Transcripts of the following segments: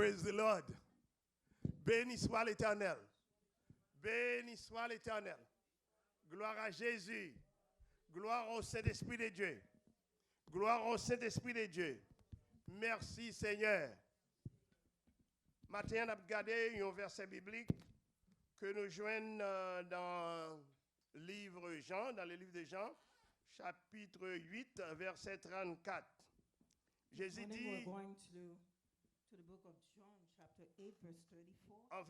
Praise the Lord. Béni soit l'Éternel. Béni soit l'Éternel. Gloire à Jésus. Gloire au Saint-Esprit de Dieu. Gloire au Saint-Esprit de Dieu. Merci Seigneur. Matin, on a regardé un verset biblique que nous joignons dans le livre de Jean, chapitre 8, verset 34. Jésus dit, to the book of John, chapter 8, verse 34. En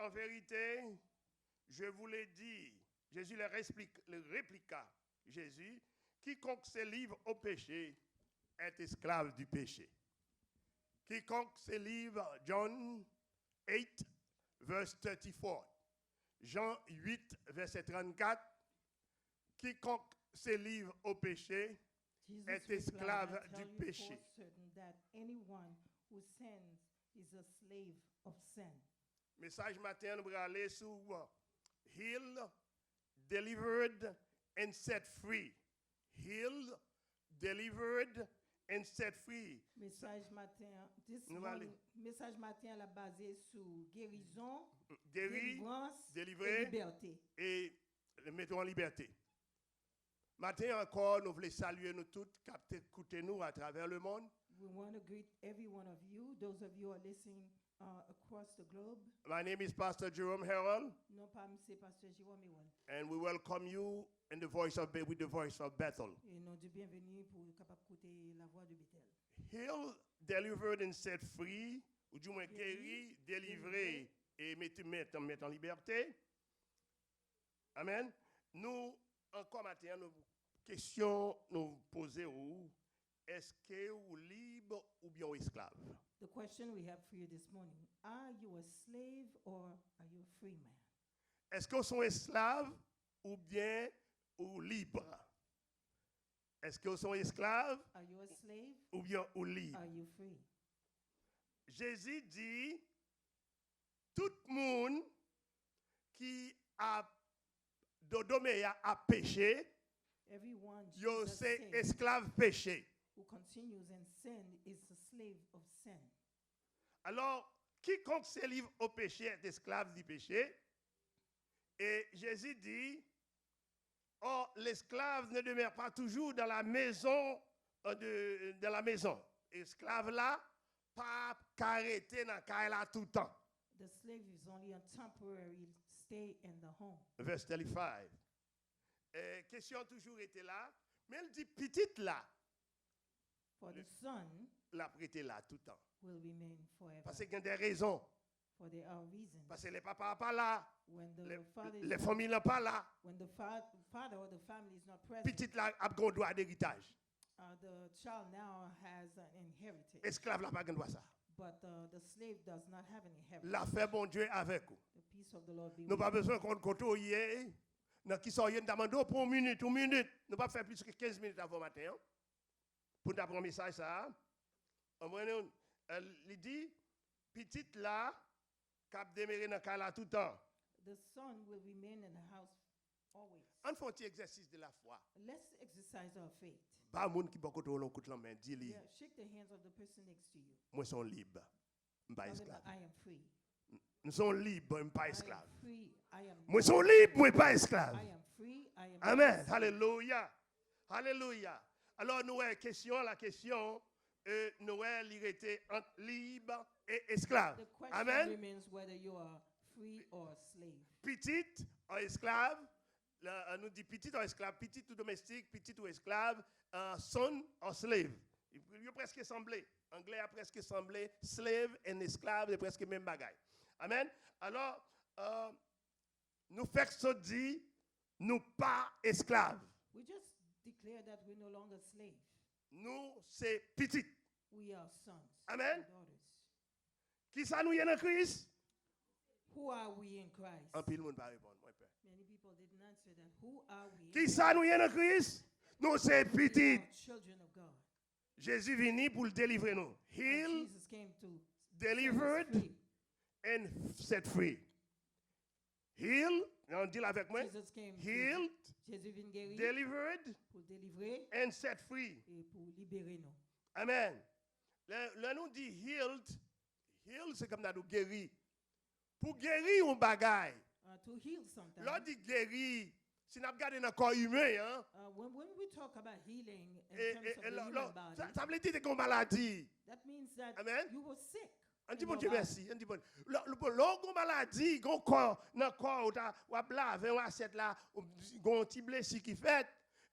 vérité, je vous l'ai dit. Jésus le répliqua. Jésus, quiconque se livre au péché est esclave du péché. Quiconque se livre, John 8, verse 34. Jean 8, verset 34. Quiconque se livre au péché est esclave du péché. Who sins is a slave of sin. Message matin, nous allons aller sur healed, delivered, and set free. Healed, delivered, and set free. Message matin, message matin la basé sur guérison, délivrance, délivré, et liberté. Et mettons en liberté. Matin encore, nous voulons saluer nous toutes qui écoutez nous à travers le monde. We want to greet every one of you, those of you who are listening across the globe. My name is Pastor Jerome Harold. Non, pas c'est Pasteur Jérôme Harold. And we welcome you in the voice of with the voice of Bethel. Et nous disons bienvenue pour capable écouter la voix de Bethel. Healed, delivered and set free, ou du moins guéri, délivré et mettre en liberté. Amen. Nous encore matin nous question nous poser où est-ce que vous libre ou bien esclave? The question we have for you this morning, are you a slave or are you a free man? Est-ce que vous êtes esclave ou bien ou libre? Est-ce que vous êtes esclave? Are you a slave? Ou bien ou libre? Are you free? Jésus dit, tout le monde qui a dodomé a péché, everyone yo c'est esclave péché. Who continues in sin is a slave of sin. Alors, quiconque se livre au péché est esclave du péché. Et Jésus dit, oh, l'esclave ne demeure pas toujours dans la maison de la maison. Esclave là, pas arrêté dans la tout le temps. The slave is only a temporary stay in the home. Verse 35. Question toujours était là, mais elle dit petite là. For the son l'a prêté là tout le temps. Will remain forever. Parce qu'il y a des raisons. For there are reasons. Parce que les papas pas là. Les familles sont pas là. When the father or the family is not present. Petite là a un droit d'héritage. The child now has an inheritance. Esclave là pas un droit ça. But the slave does not have an inheritance. La paix bon Dieu avec vous. The peace of the Lord be with you. Nous pas besoin qu'on côtoyer. Dans qui sont demandé pour une minute. Nous pas faire plus que 15 minutes avant matin. Pour ta premier message ça. Il dit petite là cap demeurer dans la tout le temps. The son will remain in the house always. On fait un petit exercice de la foi. Let's exercise our faith. Pas monde qui beaucoup trop long coup de la main dis-lui. Yeah, shake the hands of the person next to you. Moi suis libre. Pas esclave. I am free. Nous sommes libres, pas esclaves. Moi suis libre, moi pas esclave. I am free. I am Amen. Alléluia. Alléluia. Alors nous la question Noël il était entre libre et esclave. The question Amen. remains whether you are free or slave. Petite ou esclave, nous dit petite ou esclave, petite ou domestique, petite ou esclave, son ou slave. Il a presque semblé. Anglais a presque semblé slave et esclave, c'est presque même bagaille. Amen. Alors nous faisons dit nous pas esclaves. We just declare that we're no longer slaves. Nous c'est petite. We are sons. Amen. And daughters. Qui ça nous y est dans Christ? Who are we in Christ? Un pile monde va répondre, moi père. Many people didn't answer that. Who are we? Qui ça nous y est dans Christ? Nous c'est petite. Children of God. Jésus venu pour le délivrer nous. Healed, Jesus came to delivered and set free. Healed, on dit avec moi. Healed, delivered pour délivrer and set free. Et pour libérer nous. Amen. Là nous dit healed, Heal, c'est comme nous guérir. Pour guérir un bagaille. To heal something. L'on dit guérir, si nous regardons dans le corps humain, hein, When we talk about healing in et, terms et, of the human body, ça veut dire que c'est une maladie. that means that Amen. you were sick. On dit in bon your Dieu body. merci. On dit bon. L'on maladie, gon corps, dans corps ou a laver ou assiette là, gon petit blessure qui fait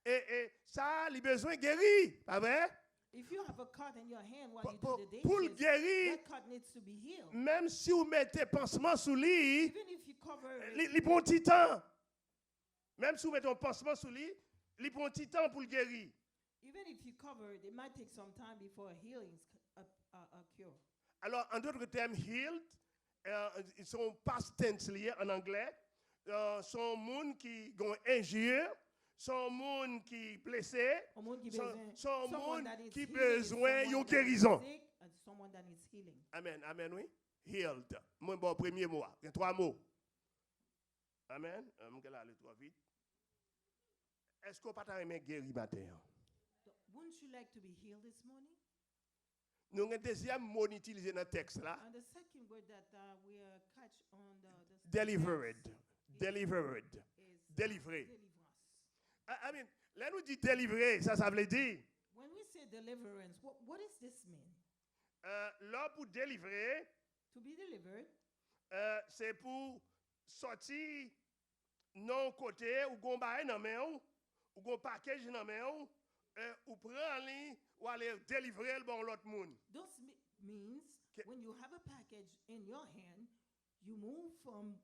et ça il besoin guérir, pas vrai? If you have a cut in your hand while you do Pour the dishes, pour le guérir, that cut needs to be healed. même si vous mettez pansement sous lui, Even if you cover il prend un petit temps. Même si vous mettez un pansement sous lui, il prend un petit temps pour le guérir. even if you cover it, it might take some time before healing occur. Alors, en d'autres termes, healed, ils sont past tense liés en anglais. Sont monde qui ont injure, sont monde qui blessé, sont monde qui besoin de guérison. Someone that needs healing. Amen, amen, oui. Healed. Moi, bon, premier mot. Il y a 3 mots. Amen. Je vais aller trop vite. Est-ce qu'on peut pas aimer guérir matin? Wouldn't you like to be healed this morning? Nous avons un deuxième mot utilisé dans le texte là. And the second word that we catch on the Delivered. text Delivered. is Délivré. deliverance. I mean, là nous dit délivrer, ça veut dire. When we say deliverance, what does this mean? Là pour délivrer, To be delivered c'est pour sortir non côté ou gon bail dans main ou gon package dans main ou prendre ou aller délivrer le bon l'autre monde. This means when you have a package in your hand, you move from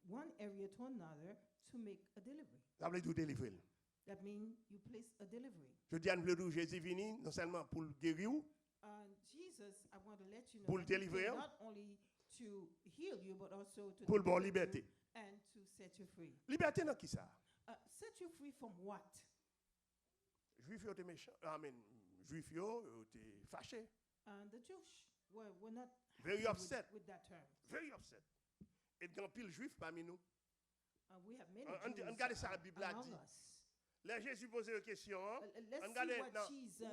one area to another to make a delivery. Ça veut dire délivrer. That means you place a delivery. Je dis à nous Jésus venu non seulement pour le guérir Jesus, I want to let you know Pour le that he délivrer, came not only to heal you, but also to pour le bon deliver liberté. you and to set you free. Liberté dans qui ça? Set you free from what? Juif yo t'es méchant. Amen. Juif yo t'es fâché. The Jewish were not Very happy upset. with that term. Very upset. Et grand pile juif parmi nous. We have many On Jews regarde ça la Bible a among dit. us. Là Jésus posait une question. Let's see Regardez what dans- Jesus,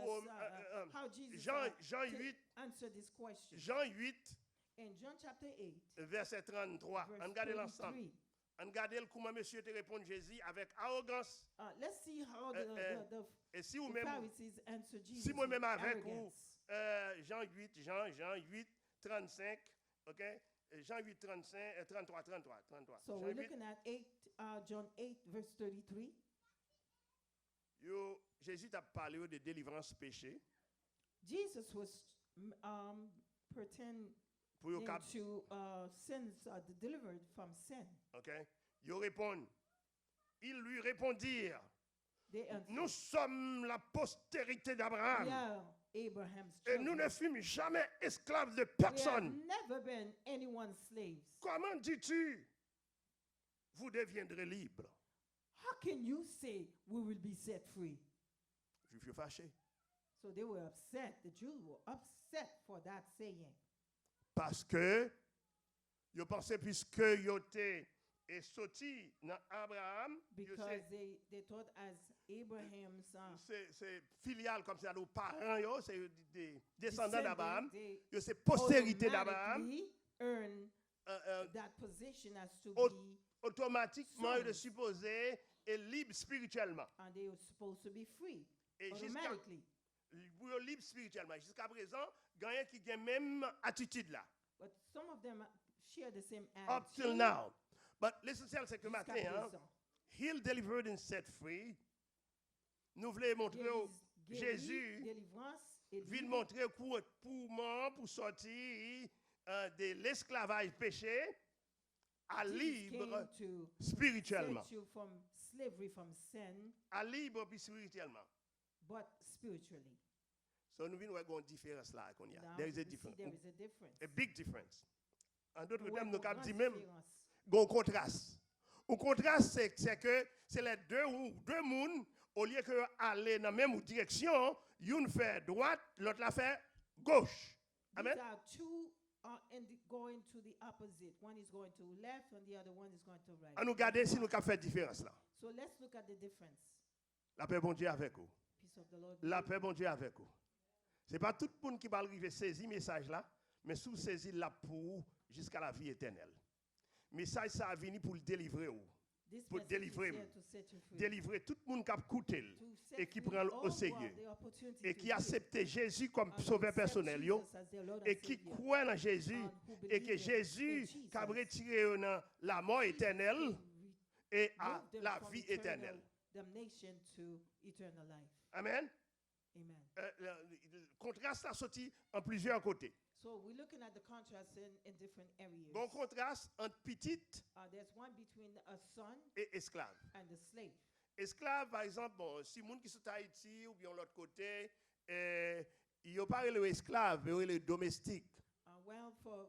how Jesus Jean 8, answered this question. Jean 8, In John chapter 8, verset 33. verse Regardez l'ensemble. 33. Regardez comment monsieur te répond Jésus avec arrogance. Let's see how Et si the vous-même, Pharisees answered Jesus si moi-même with avec vous, arrogance. Jean 8, 35, ok? Jean 8, 35, 33. So Jean we're 8, looking at John 8, verse 33. Jésus t'a parlé de délivrance péché. Jesus was pretending Pour yo cap, to sins, delivered from sin. ok? Yo répond. Ils lui répondirent. They answered, Nous sommes la postérité d'Abraham. yeah, Abraham's Et nous children. ne fûmes jamais esclaves de We have personne. never been anyone's slaves. Comment dis-tu? Vous deviendrez libres. How can you say we will be set free? Juifs sont fâchés. So they were upset. The Jews were upset for that saying. Parce que, ils pensaient puisque ils étaient sortis dans Abraham, Because they thought as Abraham's c'est filial comme ça, nos parents, yo, c'est des descendants d'Abraham, they c'est postérité d'Abraham. automatically earn Euh, that position as to Au- be, automatiquement, ils Sons. sont supposés être libres spirituellement. and they were supposed to be free Et jusqu'à automatically. libres spirituellement. Jusqu'à présent, gagnent qui ont même attitude là. But some of them share the same Up till attitude. now. But l'essentiel, c'est que Jusqu'à matin, hein, présent. healed, delivered and set free. Nous voulons montrer au Jésus, Délivrance et vient libre. montrer pour sortir de l'esclavage péché à Jesus libre came to spirituellement. set you from slavery, from sin, À libre puis spirituellement. but spiritually. So nous venons voir une différence là qu'on y a. Now There is a we see difference. there is a difference. A big difference. En d'autres Ouais, termes, nous une avons grande dit même différence. un contraste. Un contraste, c'est que c'est les deux mondes, au lieu que aller dans la même direction, une fait droite, l'autre la fait gauche. Amen. These are two going to the opposite. One is going to left, and the other one is going to right. On nous garder si nous avons fait différence là. So let's look at the difference. La paix bon Dieu avec vous. Peace of the Lord. La paix bon Dieu avec vous. C'est pas tout le monde qui va arriver saisir message là, mais sous saisi la pour jusqu'à la vie éternelle. Message ça a venu pour le délivrer. This Pour message délivrer. is here to set you free. Délivrer tout le monde qui a écouté To set et qui free prend all au who sérieux have the opportunity et to qui hear accepte Jésus comme and sauveur accept personnel yo, Jesus as their Lord and et qui Savior, croit en Jésus and who et believe que in Jésus Jesus. qui a retiré eux dans la mort Jesus éternelle can et à remove them la from vie eternal éternelle. damnation to eternal life. Amen. Amen. Le contraste a sorti en plusieurs côtés. So we're looking at the contrast in different areas. Bon contraste entre petite There's one between a son et esclave. and a slave. Esclave, par exemple, bon, si moun qui sont à Haïti ou bien l'autre côté, il n'y a pas le esclave, mais le domestique. Well, for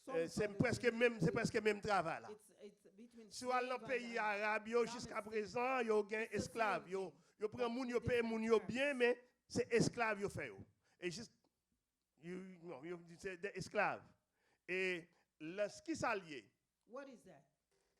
some C'est others, presque même travail là. it's between Si on a dans slave le pays and arabe, jusqu'à présent, il y a un It's the esclave. same thing, Yo prend but moun, in yo paye different moun, yo terms. bien, mais c'est esclave yo fait. Et juste, c'est des esclaves. Et ce qui s'allie, What is that?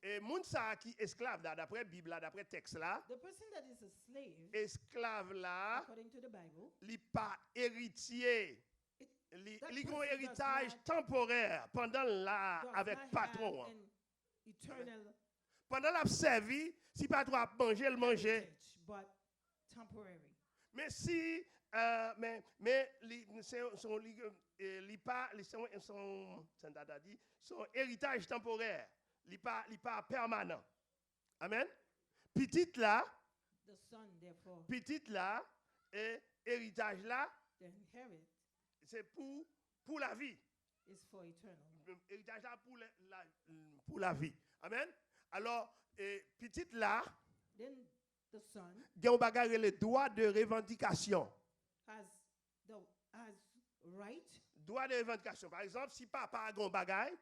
et moun sa qui esclave là, d'après Bible là, d'après texte là, The person that is a slave, esclave là, according to the Bible, li pas héritier. it Li That li gon person does héritage not- temporaire pendant là does avec not patron. have an eternal Pendant la servi, si patron a mangé, le manger. heritage, but temporary. Mais si mais son héritage temporaire, li pas permanent. Amen. Petite là, The son, therefore, et héritage là, the inherit c'est pour la vie. is for eternal. Héritage là pour la vie. Amen. Alors petite là, Then the son il y a un bagage le droit de revendication. has right, Droit de revendication. Par exemple, si papa a un bagage,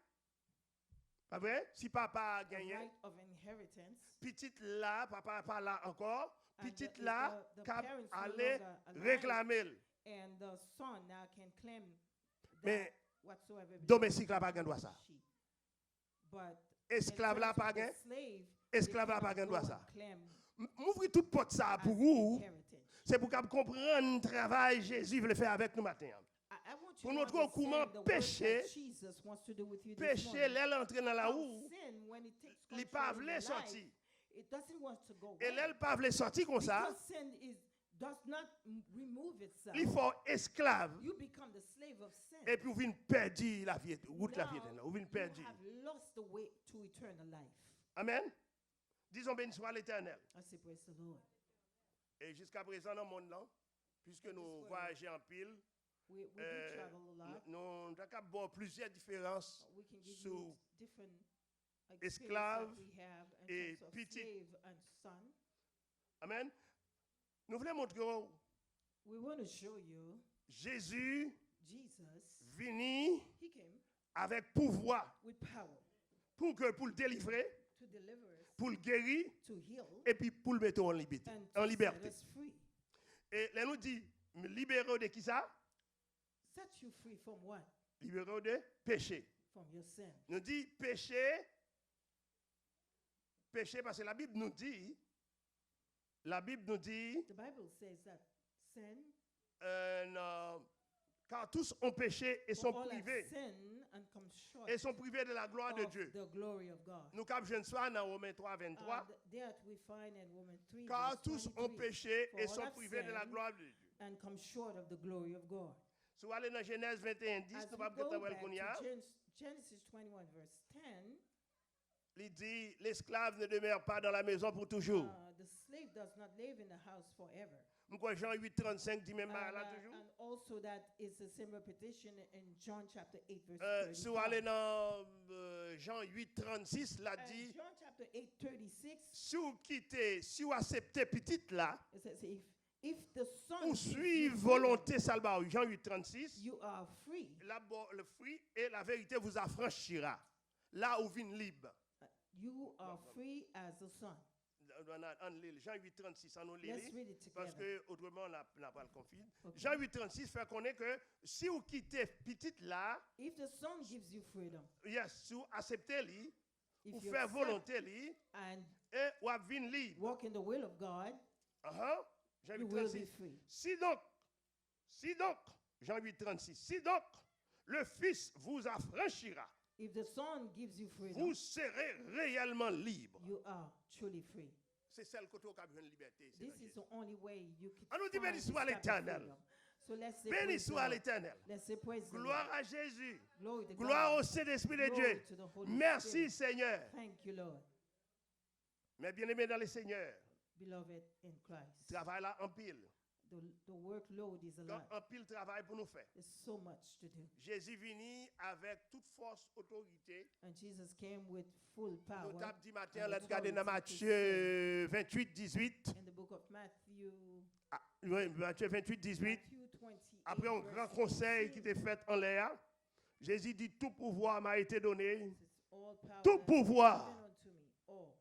pas vrai? Si papa a the gagné, right of inheritance. petite là, papa pas là encore, And petite the là, cap parents no aller longer alive, réclamer. and the son now can claim Mais that whatsoever belongs domestique to là pas him gain or droit ça. she. But Esclave in là terms pas of the gain. slave, Esclave they là pas cannot gain go droit and ça. claim M'ouvrir toute porte ça as pour vous. inheritance. C'est pour qu'on comprenne le travail Jésus veut le faire avec nous matin. I want Pour you nous to montrer comment understand the work péché- that Jesus wants to do with you this Péché, morning. l'aile entrer dans la How roue, sin, when it takes il pas control in veut your sortir. life, it doesn't want to go Et away. l'aile pas veut sortir comme ça, Because sin does not remove itself. il faut esclave. You become the slave of sin. Et puis, vous venez perdre la vie, route la vie Now, éternelle. Vous venez you perdre. have lost the way to eternal life. Amen. Disons béni soit l'Éternel. I say, praise the Lord. Et jusqu'à présent, dans le monde, là, puisque nous voyageons en pile, We do travel a lot. nous avons plusieurs différences We can give sur you different esclave experiences that we have in et terms of petit. slave and son. Amen. Nous voulons montrer We want to show you Jésus Jesus. venu He came avec pouvoir with power pour le délivrer, to deliver us, pour le guérir to heal, et puis pour le mettre en liberté. and En to liberté. set us free. Et là, nous dit, libérer de qui ça? Set you free from what? Libérer de péché. From your sin. Nous dit péché parce que la Bible nous dit, The Bible says that sin, car tous ont péché et for sont all have privés sinned and come short de la gloire de of Dieu. the glory of God. Nous cap jeune soir dans Romains 3, 23, That we find in Romans 3, car verse tous ont 23, péché For et all sont have privés de la sinned gloire de Dieu. and come short of the glory of God. Si vous allez dans Genèse 21, 10, As nous we pas go peut back qu'on y a, to Genesis 21, verse 10, il dit l'esclave ne demeure pas dans la maison pour toujours. the slave does not live in the house forever. Nous quoi Jean 8, 35 dit même And, là toujours. and also that is the same repetition in John chapter 8, verse Si vous 35. allez dans Jean 8, 36, là And dit, John chapter 8, 36, si vous quittez, si vous acceptez petite là, it says, if the Son ou gives you suivre freedom, volonté salva, Jean 8, 36, you are free. le fruit et la vérité vous affranchira. Là où vient libre. You are free as a son. Jean 8, 36, on nous lit. Let's read it Parce together. que autrement, on n'a pas le conflit. Okay. Jean 8, 36 fait connaître que si vous quittez petite là, If the Son gives you freedom, yes, si vous acceptez lui, if ou you faire accept volonté lui, and et ou venir libre. walk in the will of God, Jean you 8, will be 36. free. Si donc, Jean 8, 36, si donc le Fils vous affranchira, If the Son gives you freedom, vous serez réellement libre. you are truly free. C'est celle côté où on a besoin de liberté. c'est This dans is Jésus. the only way you can On nous dit find béni this soit type of l'Éternel. freedom. So let's say Béni praise the soit Lord. l'Éternel. Let's say praise the Gloire Lord. à Jésus. Glory to Gloire God. au Saint-Esprit de Glory Dieu. to the Holy Merci Spirit. Seigneur. Thank you, Lord. Mais bien-aimés dans le Seigneur, Beloved in Christ. travail là en pile. The workload is a Quand lot. en pile travail pour nous faire. There's so much to do. Jésus vini avec toute force, autorité. And Jesus came with full power. Nous avons dit matin, and là, regardez dans authority to Matthieu 28, 18. save. In the book of Matthew, Ah, oui, Matthieu 28, 18. Matthew 28, Après un verse grand conseil 18, qui était fait en l'air, Jésus dit tout pouvoir m'a été donné. says, all power Tout has been pouvoir. given unto me. All.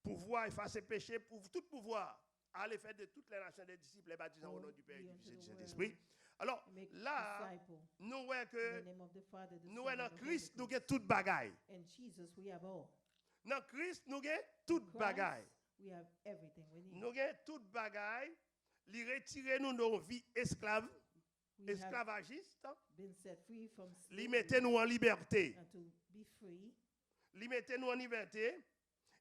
Pouvoir effacer péché, tout pouvoir. Aller faire de toutes les nations des disciples, les baptisant au nom du Père et du Go Fils et du into the Saint-Esprit. world, Alors Make là, disciple nous voyons in que the name of the Father, the nous Son, dans and the Holy Christ, nous Ghost. avons toute bagaille. In Jesus, we have all. Dans Christ, nous avons toute Christ, bagaille. we have everything we need. Nous avons toute bagaille. Lui retirer nous de nos vies esclaves, We have esclavagistes. been set free from Lui slavery mettez nous en liberté. and to be free. Lui mettez nous en liberté.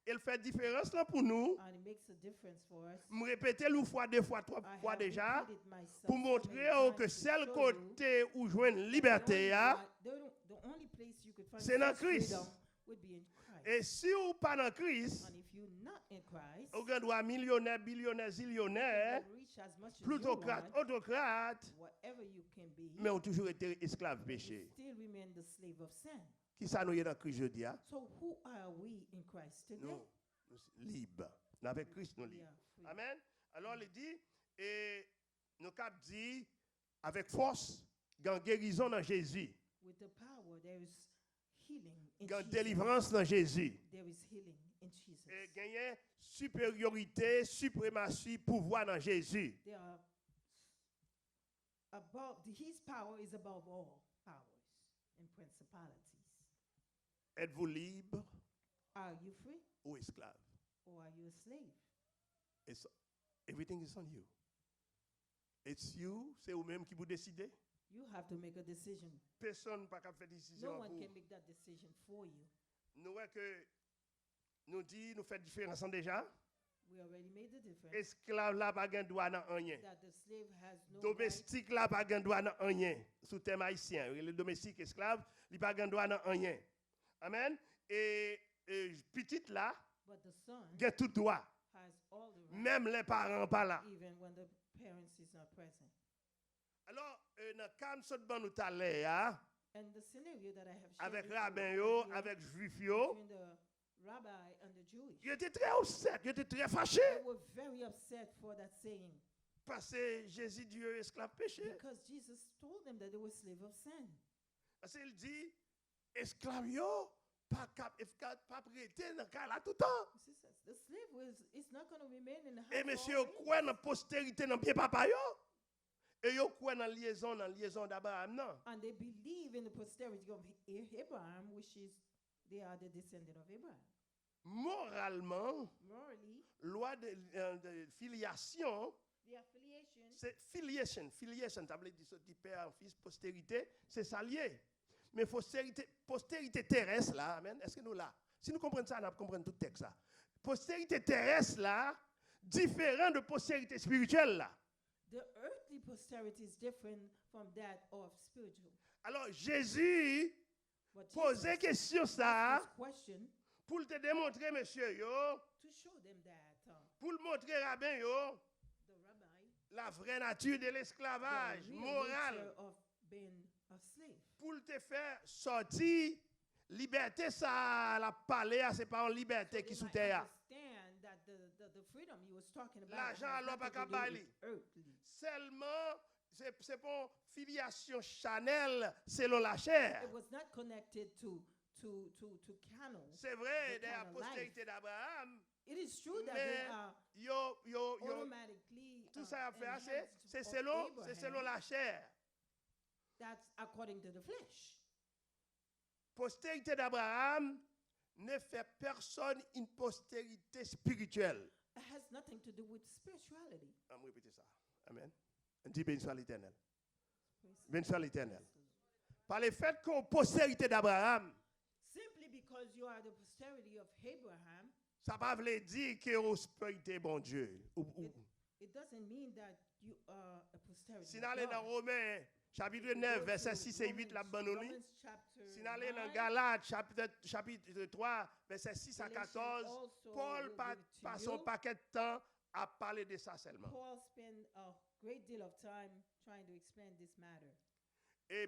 Il fait différence là pour nous. And it makes a difference for us. Me répéter une fois, deux fois, trois I fois have déjà. repeated myself Pour so montrer many oh, times que to celle show you côté où joindre that the liberté, only hein, the only place you could find c'est dans such Christ. freedom would be in Christ. et si vous pas dans Christ, And if you're not in Christ, vous avez millionnaire, billionnaire, you zillionnaire, can reach as much as you plutocrate, want, autocrate, whatever you can be, mais ont toujours été esclaves you péché. still remain the slave of sin. Qui ça nous est dans Christ jeudi? Hein? So who are we in Christ today? Nous, nous sommes libres. Avec Christ, nous We libres. are free. Amen. Alors, il dit, et nous cap dit, avec force, gagne guérison dans Jésus, With the power, there is healing in gagne Jesus. délivrance dans Jésus. There is healing in Jesus. Et gagner supériorité, suprématie, pouvoir dans Jésus. They are his power is above all powers and principalities. Êtes-vous libre Are you free ou esclave? or are you a slave? It's, everything is on you. It's you, c'est vous-même qui vous décidez. You have to make a decision. Personne ne peut pas faire No décision one pour can make that decision for you. nous. Voyons que nous dit, nous faisons différence en déjà. We already made the difference Esclave là pas gain droit dans rien. that the slave has no right. Domestique là pas gain droit dans rien. Sous thème haïtien, le domestique esclave, il pas gain droit dans rien. Amen. Et petite là, But the son gain tout droit. has all the right, Même les parents pas là. even when the parents is not present. Alors, dans le cas de nous tout à l'heure, And the scenario that I have shared avec with you rabbin yo, earlier avec juif yo, between the rabbi and the Jewish, ils étaient très upset, ils étaient très fâchés they were very upset for that saying parce que Jésus Dieu esclave péché. because Jesus told them that they were slave of sin. Parce qu'il dit esclave yo pas pas prêter dans cas là tout le temps. He says the slave is not going to remain in the house. Et monsieur always. quoi dans postérité dans pied papa yo? Et yo quoi dans liaison d'Abraham non? And they believe in the posterity of Abraham, which is they are the descendant of Abraham. Moralement, Morally, loi de filiation, the affiliation c'est filiation, ça veut dire du père en fils, postérité, c'est ça lié. Mais postérité terrestre là, amen, est-ce que nous là? Si nous comprenons ça, nous comprenons tout le texte là. Postérité terrestre là, différent de postérité spirituelle là. the earthly posterity is different from that of spiritual. Alors Jésus But posait Jesus question ça asked this question pour te démontrer monsieur yo, to show them that pour le montrer rabbin yo, the rabbi, la vraie nature de the l'esclavage real moral, nature of being a slave, pour te faire sortir liberté ça la parler c'est pas une liberté so qui they sous might terre. understand that the freedom he was talking about L'argent has alors pas nothing to do kabali. with earthly. Seulement c'est pas filiation Chanel selon la chair. It was not connected to canal. C'est vrai the de la kind of life. postérité d'Abraham. It is true that Mais they are yo automatically tout ça a fait inheritance c'est of selon Abraham. la chair. That's according to the flesh. Postérité d'Abraham ne fait personne une postérité spirituelle. It has nothing to do with spirituality. On va répéter ça. Amen. On dit béni soit l'Éternel. Praise Béni soit l'Éternel. Par le fait qu'on postérité d'Abraham, Simply because you are the posterity of Abraham, ça ne veut pas dire que prospérité bon Dieu. it doesn't mean that you are a posterity Si of nous allons dans God. Romains, chapitre If you 9, go verset to 6 et 8, la bonne Romans chapter si nous allons dans 9, Galates, chapitre 3, verset 6 à Galatians 14, also Paul will passe give it to un you. paquet de temps à parler de ça seulement. Paul spent a great deal of time trying to explain this matter. Et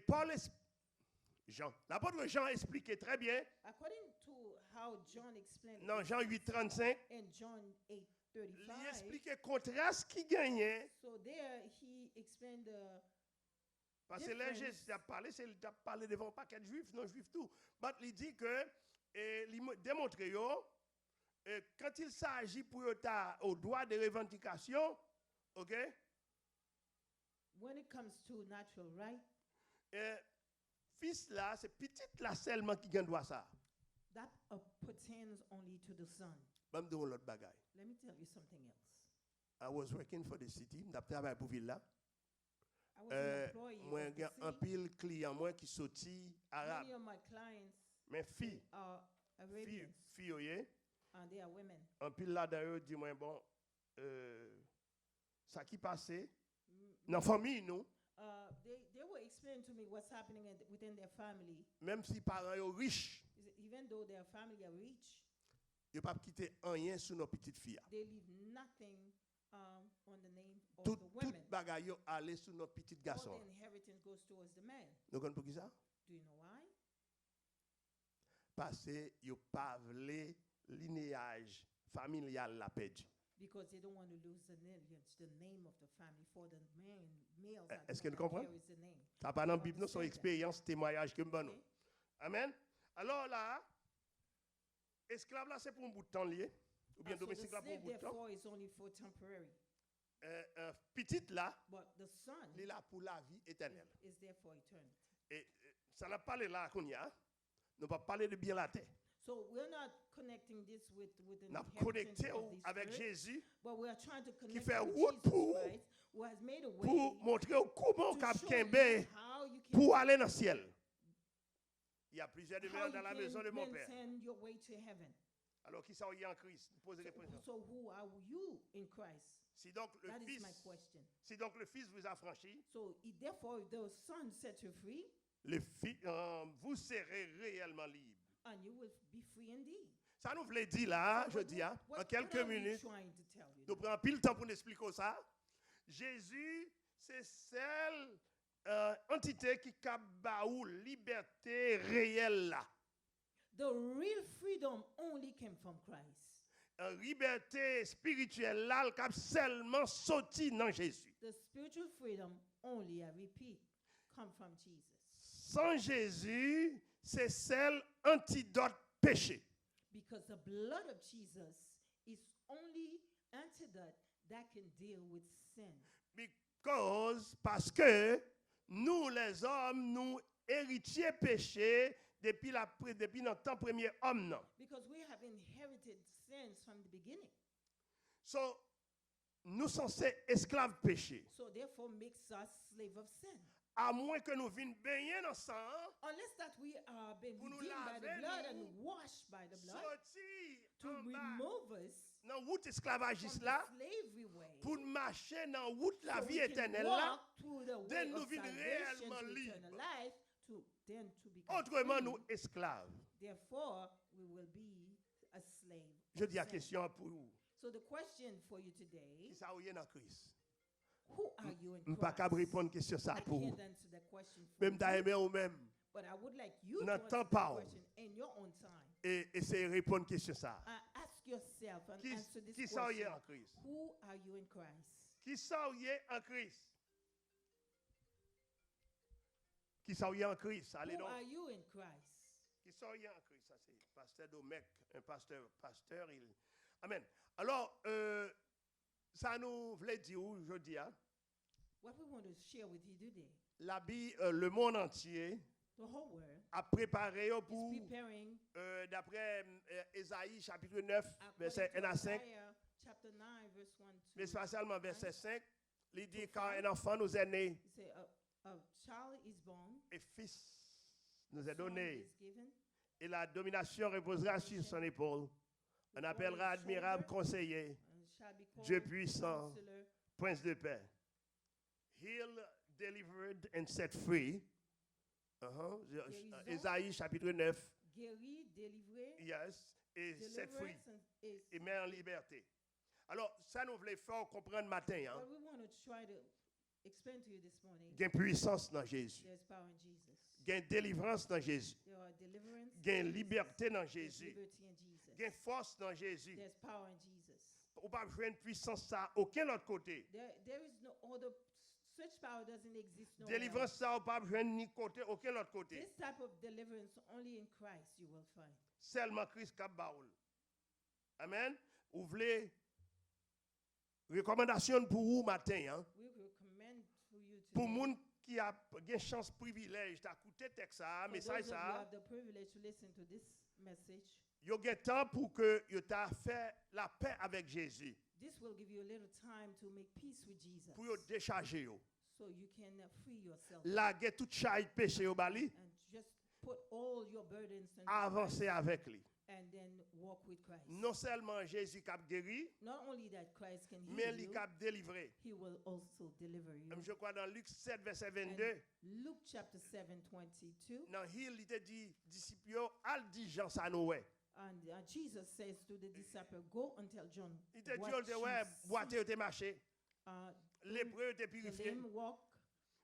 l'apôtre Jean expliquait très bien According to how John explained dans it Jean 8, 35, in John il 8:35, expliquait le contraste qui gagnait. so there he explained the Parce que là, difference. Jésus a parlé devant un paquet de juifs, non juifs tout. Mais il dit que, il démontre quand il s'agit pour au droit de revendication, ok, when it comes to natural right, fils là, c'est petite là seulement qui gagne droit ça. that pertains only to the son. Même de l'autre bagaille. Let me tell you something else. I was working for the city, j'ai travaillé pour ville là. I was an employee Moi, of j'ai the un city. pile client moi qui sorti arabe. Many of my clients Mais fille, are Arabians, fille, and they are women. un pile là d'ailleurs dit moi bon, ça qui passait dans la famille nous. They were explaining to me what's happening within their family. Même si parents sont riches, Even though their family are rich, ils ne peuvent pas quitter rien sur nos petites filles. they leave nothing on the name of Tout the women. bagaille aller sur nos petits All garçons. the inheritance goes towards the man. Nous comprenons pour qui ça? Do you know why? Parce qu'ils ne peuvent pas le linéage familial la perdu. Because they don't want to lose the lineage, the name of the family for the males. are the Est-ce que one nous comprenons? that carries the name. Ça pas dans la Bible, nous, son expérience, témoignage que nous avons. Okay? Amen. Alors là, esclave là, c'est pour un bout de temps lié. Ou bien So the domestique là pour un slave, bout de temps. therefore, is only for temporary. Petite là, But the son il est là pour la vie éternelle. is there for eternity. Et ça n'a pas parlé là qu'on y a. Nous pas parler de bien la terre. So we're not connecting this with an Nous avons inheritance connecté of this avec earth, Jésus but we are trying to connect fait with route Jesus pour- Christ, who has made a way pour montrer comment on to cap show kembe you how you can, pour aller dans le ciel. Il y a plusieurs how demeures you dans la maison de can mon père. maintain your way to heaven. Alors qui sont en Christ? Posez les questions. So who are you in Christ? Si donc le That is Fils, my question. si donc le Fils vous a franchi, So therefore, if the Son set you free, vous serez réellement libre. and you will be free indeed. Ça nous voulait dire là, je What- dis, hein, what- en quelques what are we minutes, trying to tell you nous now? prenons pile de temps pour nous expliquer ça. Jésus, c'est celle entité qui a baou liberté réelle là. The real freedom only came from Christ. Liberté spirituelle là, qui a seulement sorti dans Jésus. The spiritual freedom only, I repeat, come from Jesus. Sans Jésus, c'est celle antidote péché. Because the blood of Jesus is only antidote that can deal with sin. Parce que nous les hommes, nous héritiers péchés depuis notre temps premier homme. Non. Because we have inherited sins from the beginning. So, nous sommes esclaves péchés. So therefore makes us slave of sin. À moins que nous vînes baigner dans le sang, Unless that we are being Pour nous redeemed by the laver, blood nous, and washed by the blood sorti to en bas remove us dans la route from esclavagiste the là, slavery way. pour marcher dans la route la So vie we can éternelle walk là. through the then way nous of vînes salvation réellement to libres. eternal life, then to become Autrement, free. nous esclaves. Therefore, we will be a slave. Je of dis la sin. question pour vous. So the question for you Qui today, ça ou dans Christ? who are you in Je ne peux pas Christ? répondre à question ça I pour vous. can't answer that question for Même you, d'aimé ou même. but I would like you to N'entends answer the pas. question in your own time. Et essayer de répondre à question ça. Ask yourself and Qui answer this qui ça ou question. en Christ? Who are you in Christ? Qui ça ou en Christ? Qui ça ou en Christ? Allez Who donc. are you in Christ? Qui sont en Christ, ça c'est pasteur Domecq, un pasteur, il... Amen. Alors, ça nous voulait dire aujourd'hui, hein, What we want to share with you today, le monde entier the whole world a préparé is pour, preparing d'après Ésaïe chapitre 9, verset 1 according to à 5, Isaiah chapter 9, verse 1 mais to spécialement verset 5, il dit To quand five. un enfant nous est né, He said, a child is born, et fils nous est Son donnée is given. et la domination reposera sur son épaule. On appellera admirable conseiller, And shall be called Dieu puissant, Counselor, prince de paix. Healed, delivered and set free. Ésaïe chapitre 9. guéri, délivré, Yes. Et set free. deliverance and is. Et met en liberté. Alors, ça nous voulons faire comprendre matin. Hein? What we want to try to explain to you this morning, Il y a puissance dans Jésus. there's power in Jesus. Il y a délivrance dans Jésus. There are deliverance. Il y a in Jesus. liberté dans There's Jésus. liberty in Jesus. Il y a force dans Jésus. There's power in Jesus. On ne peut pas jouer une puissance ça aucun autre côté. There is no other, such power doesn't exist nowhere else. Délivrance ça on peut pas jouer ni côté aucun autre côté. This type of deliverance only in Christ you will find. Seulement Christ cap baoul. Amen. Vous voulez recommandation pour vous matin hein? We recommend for you Pour today, moun qui a une chance privilège d'écouter texte ça, for those message of you who ça, have the privilege to listen to this message, yo gen temps pour que yo t'a fait la paix avec Jésus, this will give you a little time to make peace with Jesus, pour yo décharger yo. so you can free yourself La gen tout charge péché yo bali, and just put all your burdens on avancer avec lui. and then walk with Christ. Non seulement Jésus qui a guéri, Not only that Christ can mais heal lui you, qui a délivré. he will also deliver you. Je crois dans Luc 7 verset And 22, Luke chapter 7:22, dans il était dit disciples yo al di Jean ça nous ouais. and Jesus says to the disciple, "Go and tell John Il te dit what on te ouais you boite see." yo te marché, Uh, lépreux te the purifié. lame walk,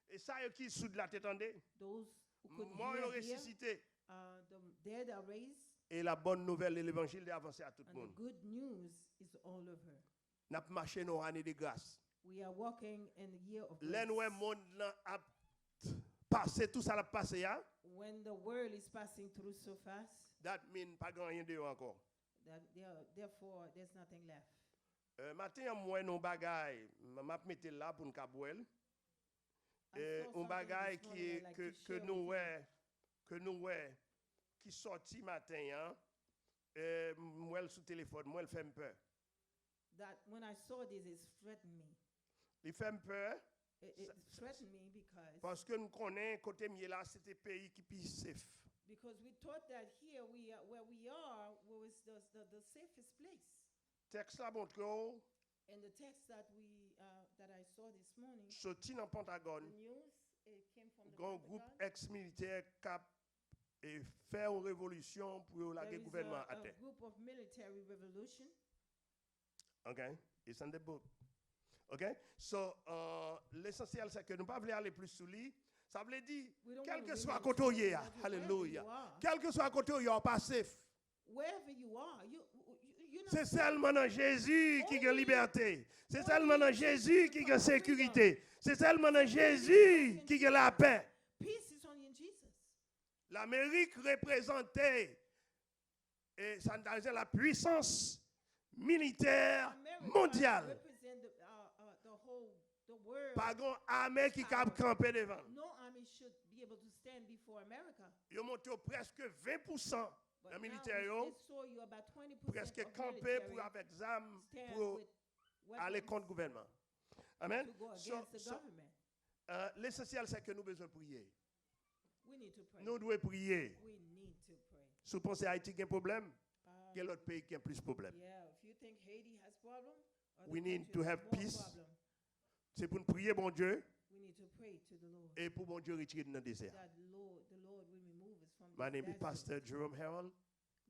Et ça yo qui sous de la tête entendez, those who could mort yo hear, ressuscité. the dead are raised, Et la bonne nouvelle de l'évangile est avancée à tout le and the monde. good news is all over. N'a pas marché nos années de grâce. We are walking in the year of L'en grace. ouais monde là a passé tout ça l'a passé hein. When the world is passing through so fast, That mean pas grand rien de encore. that therefore there's nothing left. Matin moi non bagay, m'a mettre là pour nous cabouel. I saw Un something bagay this morning qui I'd like to que share nous with you. ouais qui sorti matin hein. Moi sur téléphone, moi le fait peur. That when I saw this, it threatened me. Il fait peur It threatened me because parce que nous connaissons côté mieux là c'était pays qui plus safe. we thought that here we are, where we are was the safest place. Texte là montre que And the text that I saw this morning, sorti dans the Pentagone. news, it came from the Un groupe Pentagon. ex-militaire cap et faire une révolution pour la There is gouvernement à a terre. group of military revolution. Okay? It's in the book. Okay? So, l'essentiel c'est que nous ne pas voulons aller plus sous lui. Ça veut dire, We don't quel wanna que limit soit it côté to où il est, wherever you alléluia. are. Quel que soit côté où il est, pas safe. Wherever you are, you're not C'est seulement dans Jésus qui a Only- liberté. C'est only seulement dans in Jésus Jesus qui you a find sécurité. C'est seulement dans Jésus qui a la paix. Peace is only in Jesus. L'Amérique représentait et ça nous disait la puissance militaire America mondiale. represent the world. Pas grand armée qui cap camper devant. No army should be able to stand before America. Ils ont monté presque 20% But dans now militaire, they saw you about 20% presque of camper military pour avec armes stand pour with aller weapons contre le gouvernement. Amen. to go So- against the so, government. L'essentiel c'est que nous besoin prier. We need to pray. Nous devons prier. We need to pray. Si vous pensez Haïti qui a un problème, Um, quel autre pays qui a plus de problème? yeah, if you think Haiti has problem, other We need countries to have have more peace. problem. C'est pour nous prier bon Dieu We need to pray to the Lord. et pour bon Dieu retirer dans le désert. That the Lord will remove us from My this name is desert. Pastor Jerome Harold.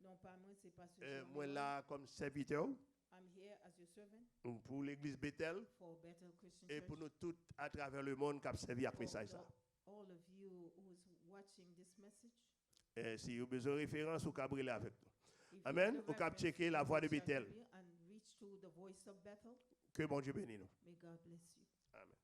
Non, pas moi, c'est Pasteur Jerome Moi Harold. là comme serviteur I'm here as your servant pour l'église Bethel for Bethel Christian et Church. pour nous tous à travers le monde qui a servi à For message ça. all of you who is watching this message. Si vous avez besoin de référence, vous pouvez avec nous. If you Amen. need a Vous pouvez reference, checker la you voix de reach out to Bethel. me and reach to the voice of Bethel. Que bon Dieu bénisse nous. May God bless you. Amen.